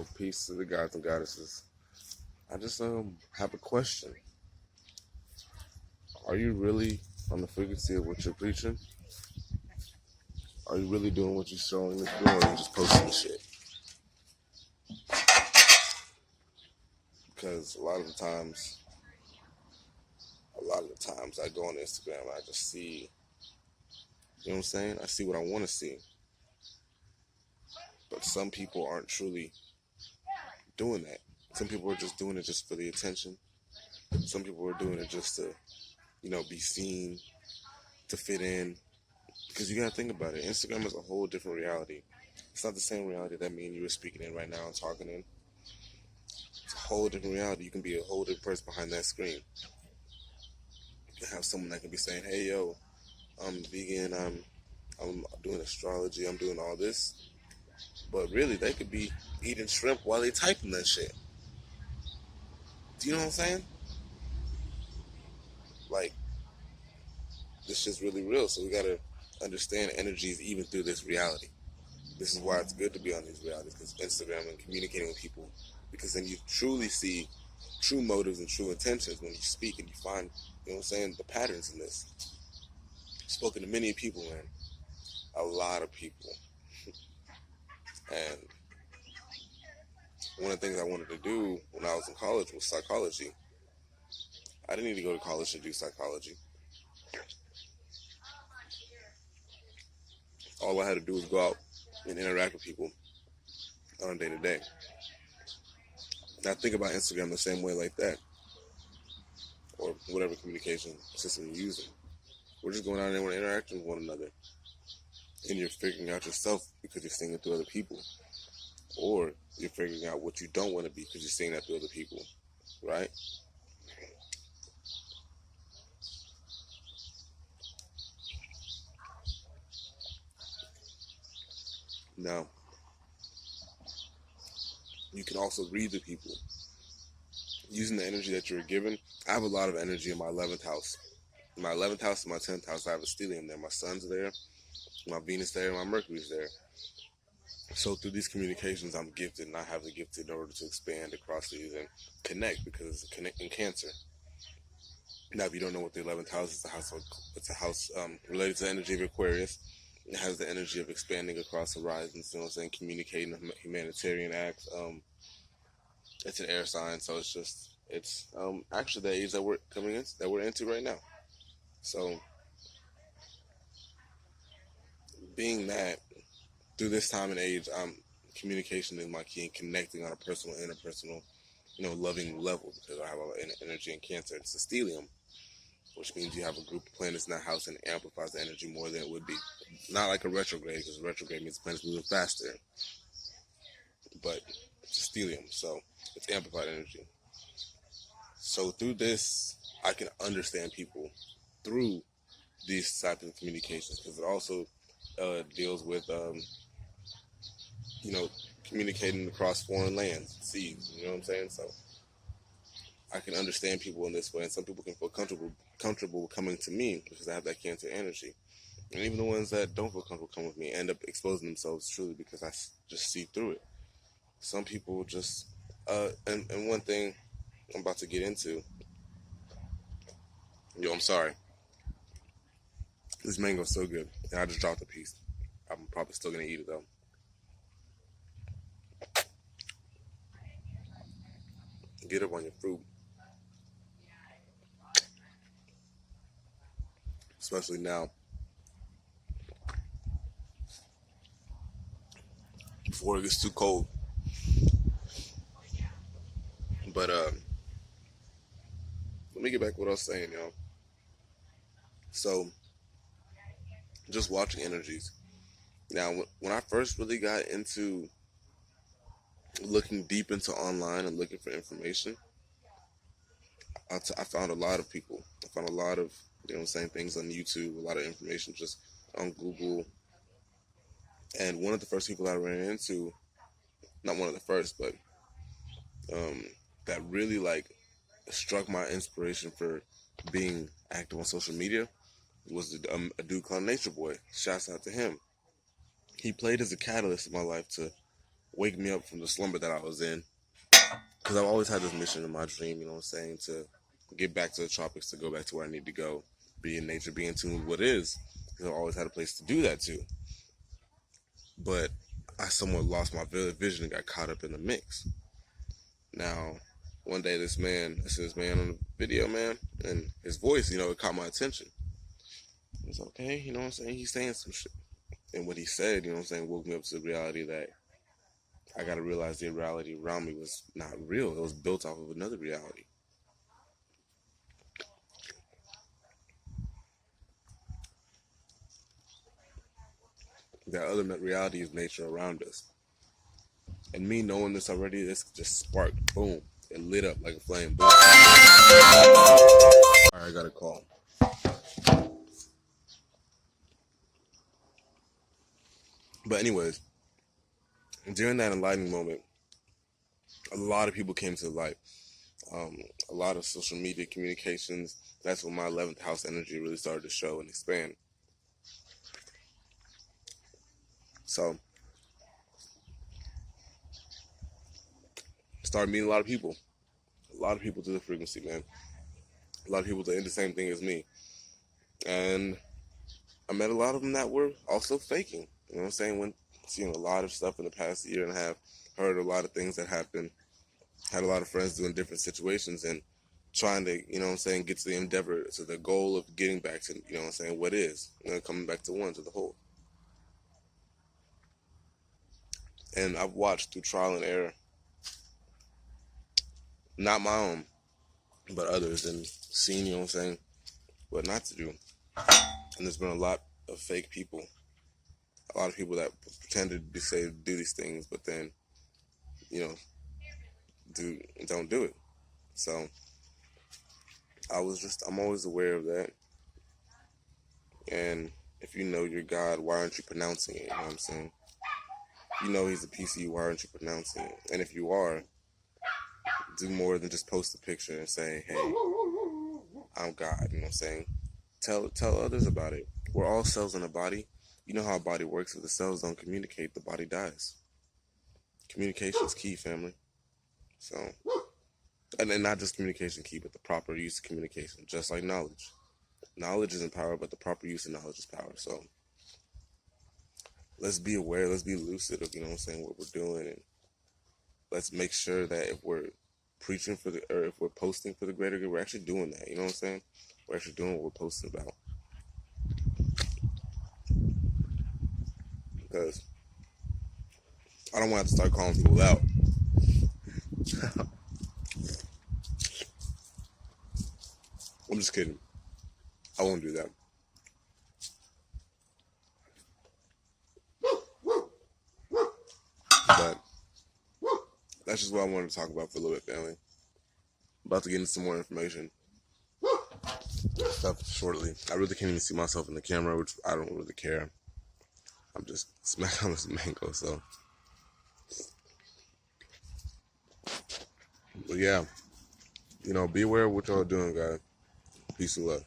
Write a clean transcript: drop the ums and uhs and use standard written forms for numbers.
Well, peace to the gods and goddesses. I just have a question. Are you really on the frequency of what you're preaching? Are you really doing what you're showing us doing, or are you just posting shit? Because a lot of the times I go on Instagram and I just see, you know what I'm saying? I see what I want to see. But some people aren't truly doing that. Some people are just doing it just for the attention. Some people are doing it just to, be seen, to fit in. Because you gotta think about it. Instagram is a whole different reality. It's not the same reality that me and you are speaking in right now and talking in. It's a whole different reality. You can be a whole different person behind that screen. You can have someone that can be saying, "Hey, yo, I'm vegan. I'm doing astrology. I'm doing all this," but really they could be eating shrimp while they typing that shit. Do you know what I'm saying? Like, this shit's really real. So we gotta understand energies even through this reality. This is why it's good to be on these realities, because Instagram and communicating with people, because then you truly see true motives and true intentions when you speak, and you find, the patterns in this. I've spoken to many people, man, a lot of people, and one of the things I wanted to do when I was in college was psychology. I didn't need to go to college to do psychology. All I had to do was go out and interact with people on a day-to-day. And I think about Instagram the same way, like that, or whatever communication system you're using. We're just going out there and we're interacting with one another. And you're figuring out yourself because you're seeing it through other people. Or you're figuring out what you don't want to be because you're seeing that through other people. Right? Now, you can also read the people. Using the energy that you're given. I have a lot of energy in my 11th house. In my 11th house and my 10th house, I have a stellium there. My sun's there, my Venus there, and my Mercury's there. So through these communications, I'm gifted, and I have the gift in order to expand across these and connect, because it's connecting Cancer. Now, if you don't know what the 11th house is, it's a house related to the energy of Aquarius. It has the energy of expanding across horizons, communicating humanitarian acts. It's an air sign, so it's actually the age that we're into right now. So, being that through this time and age, communication is my key, and connecting on a personal, interpersonal, loving level, because I have all the energy in Cancer. It's a stellium, which means you have a group of planets in that house, and it amplifies the energy more than it would be. Not like a retrograde, because retrograde means the planets moving faster, but it's a stellium, so it's amplified energy. So through this, I can understand people through these types of communications, because it also deals with, communicating across foreign lands, seas. You know what I'm saying? So I can understand people in this way, and some people can feel comfortable coming to me because I have that Cancer energy. And even the ones that don't feel comfortable coming with me end up exposing themselves truly because I just see through it. Some people just, and one thing I'm about to get into, I'm sorry. This mango's so good, and I just dropped a piece. I'm probably still gonna eat it though. Get up on your fruit, especially now, before it gets too cold. But let me get back to what I was saying, y'all. So, just watching energies. Now, when I first really got into looking deep into online and looking for information, I found a lot of people. I found a lot of, things on YouTube, a lot of information just on Google. And one of the first people I ran into, not one of the first, but that really struck my inspiration for being active on social media was a dude called Nature Boy. Shouts out to him. He played as a catalyst in my life to wake me up from the slumber that I was in. Because I've always had this mission in my dream, you know what I'm saying, to get back to the tropics, to go back to where I need to go, be in nature, be in tune with what is. Because I've always had a place to do that too. But I somewhat lost my vision and got caught up in the mix. Now, one day this man on the video, man, and his voice, it caught my attention. It's okay, you know what I'm saying? He's saying some shit. And what he said, woke me up to the reality that I got to realize the reality around me was not real. It was built off of another reality. That other reality is nature around us. And me knowing this already, this just sparked, boom, it lit up like a flame. Boom. All right, I got a call. But anyways, during that enlightening moment, a lot of people came to light. A lot of social media communications. That's when my 11th house energy really started to show and expand. So, started meeting a lot of people through the frequency, man. A lot of people that did the same thing as me. And I met a lot of them that were also faking. You know what I'm saying? Went seeing a lot of stuff in the past year and a half, heard a lot of things that happened, had a lot of friends doing different situations and trying to, get to the endeavor, to the goal of getting back to, what is, coming back to one, to the whole. And I've watched through trial and error, not my own, but others, and seen, what not to do. And there's been a lot of fake people, a lot of people that pretended to say do these things, but then, don't do it. So I'm always aware of that. And if you know your God, why aren't you pronouncing it? You know what I'm saying? If you know he's a piece of you, why aren't you pronouncing it? And if you are, do more than just post a picture and say, hey, I'm God, you know what I'm saying? Tell others about it. We're all cells in a body. You know how a body works. If the cells don't communicate, the body dies. Communication is key, family. So, and then not just communication key, but the proper use of communication, just like knowledge. Knowledge isn't power, but the proper use of knowledge is power. So, let's be aware, let's be lucid of, what we're doing. And let's make sure that if we're preaching or if we're posting for the greater good, we're actually doing that. You know what I'm saying? We're actually doing what we're posting about. Because I don't want to start calling people out. I'm just kidding. I won't do that. But that's just what I wanted to talk about for a little bit, family. About to get into some more information stuff shortly. I really can't even see myself in the camera, which I don't really care. I'm just smacking on this mango, so. But yeah, be aware of what y'all are doing, guys. Peace and love.